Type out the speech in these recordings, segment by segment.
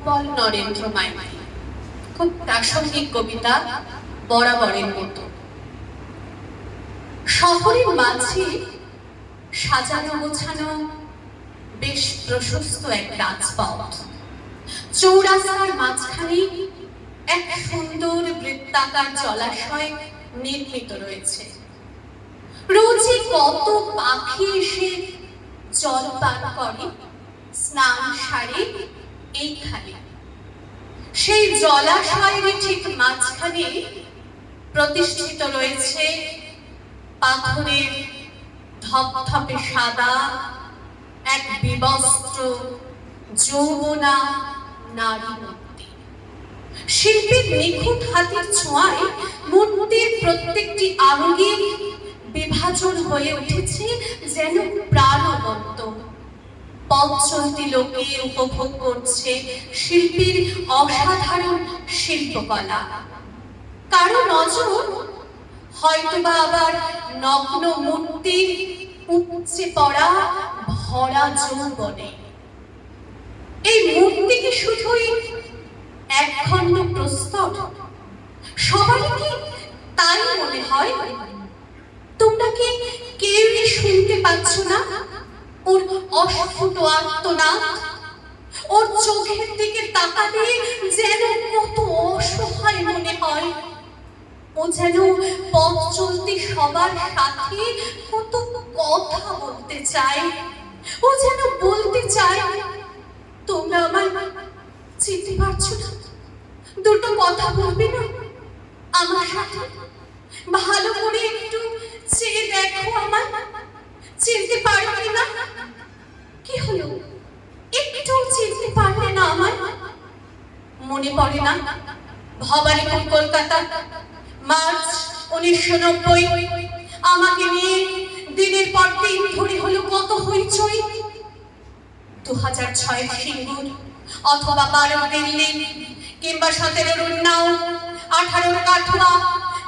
উৎপল নরেন্দ্র মাইতি। খুব প্রাসঙ্গিক কবিতা, বরাবরের মতো। শহরের মাঝে সাজানো গোছানো বেশ প্রশস্ত এক রাজপথ। চৌরাস্তার মাঝখানে এক সুন্দর বৃত্তাকার জলাশয় নির্মিত রয়েছে। রোজই কত পাখি এসে জল পান করে, স্নান সারে এইখানে। সেই জলাশয়ের ঠিক মাঝখানে প্রতিষ্ঠিত রয়েছে পাথরের ধপধপে সাদা এক বিবস্ত্র যৌবনা নারী মূর্তি। শিল্পীর নিখুঁত হাতের ছোঁয়ায় মূর্তির প্রত্যেকটি আঙ্গিক বিভাজন হয়ে উঠেছে যেন প্রাণবন্ত। পথ চলতি লোকে উপভোগ করছে শিল্পীর অসাধারণ শিল্পকলা। কারো নজর হয়তোবা আবার নগ্ন মূর্তির উপচে পড়া ভরা যৌবনে। এই মূর্তি কি শুধুই একখণ্ড প্রস্তর? সবারই কি তাই মনে হয়? তোমরা কি কেউই শুনতে পাচ্ছ না ওর অস্ফুট আর্তনাদ? ওর চোখের দিকে তাকালে যেন কত অসহায় মনে হয়। ও যেন পথ চলতি সবার সাথে কত কথা বলতে চায়। ও যেন বলতে চায়, তোমরা আমার চিনতে পারছো না? দুটো কথা বলবে না আমার সাথে? ভালো করে একটু চেয়ে দেখো আমায়, চিনতে পারবে না? কি হলো, একটু চিনতে পারবে না আমায়? মনে পড়ে না ভবানীপুর, কলকাতা, মার্চ 1990? আমাকে নিয়ে দিনের পর দিন ধরে হলো কত হইচই। 2006 সিঙ্গুর অথবা 12 দিল্লি, কিংবা 17 উন্নাও, 18 কাঠুয়া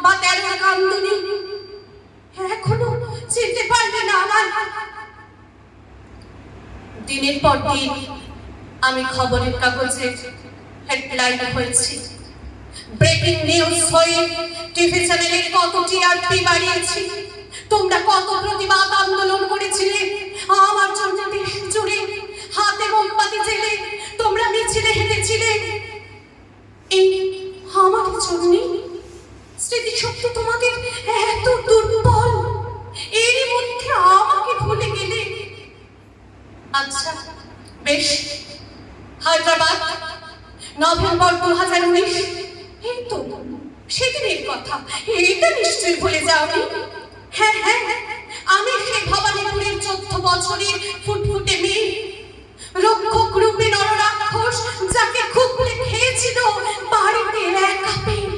বা 13 কামদুনি। এখনো চিনতে পারবে না আমায়? দিনের পর দিন আমি খবরের কাগজে হেডলাইন হয়েছি, ব্রেকিং নিউজ হয়ে টিভি চ্যানেলের কত টিআরপি বাড়িয়েছি। তোমরা কত প্রতিবাদ আন্দোলন করেছিলে আমার জন্য দেশ জুড়ে, হাতে মোমবাতি জেলে তোমরা মিছিলে হেঁটেছিলে এই আমার জন্য। স্মৃতিশক্তি তোমাদের এত দুর্বল, এরই মধ্যে আমাকে ভুলে গেলে। আচ্ছা বেশ, হায়দ্রাবাদ, নভেম্বর 2019, এই তো সেদিনের কথা। এটা নিশ্চয়ই ভুলে যাওনি? হ্যাঁ হ্যাঁ, আমি সেই ভবানীপুরের 14 বছরের ফুটফুটে মেয়ে, রক্ষক রূপে নররাক্ষস যাকে খুবলে খেয়েছিল বাড়িতে একা পেয়ে।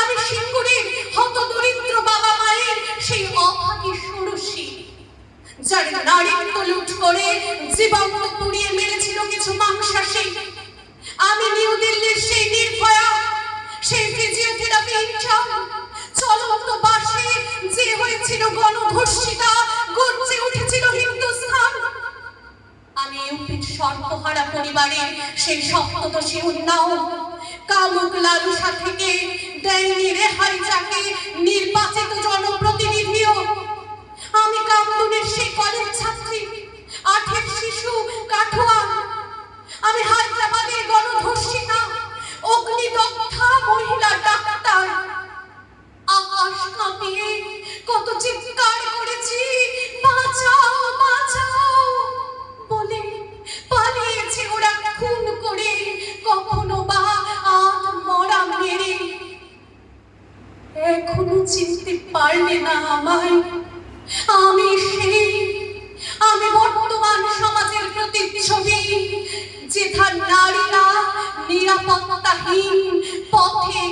আমি সিঙ্গুরের হত দরিদ্র বাবা মায়ের সেই অভাগী ষোড়শী, যার নারীত্ব লুট করে জীবন্ত পুড়িয়ে মেরেছিল কিছু মাংসাশী। আমি নিউ দিল্লির সেই নির্ভয়া, সেই ফিজিওথেরাপি ইন্টার্ন, চলন্ত বাসে যে হয়েছিল গণধর্ষিতা, গর্জে উঠেছিল হিন্দুস্তান। আমি ইউপির সর্বহারা পরিবারের সেই সপ্তদশী উন্নাও, কামুক লালসা থেকে দেয়নি রেহাই যাকে নির্বাচিত জনপ্রতিনিধিও। আমি কামদুনির সেই কলেজ ছাত্রী, 8 শিশু কাঠুয়া। আমি হায়দ্রাবাদের গণধর্ষিতা, অগ্নিদগ্ধা মহিলা ডাক্তার। আকাশ কাঁপিয়ে কত চিৎকার করেছি, বাঁচাও বাঁচাও বলে। পালিয়েছে ওরা খুন করে, কখনো বা মরা মেরে। এখনো চিনতে পারলে না আমায়? আমি সেই, আমি বর্তমান সমাজের প্রতিচ্ছবি, যেথা নারীরা নিরাপত্তাহীন পথে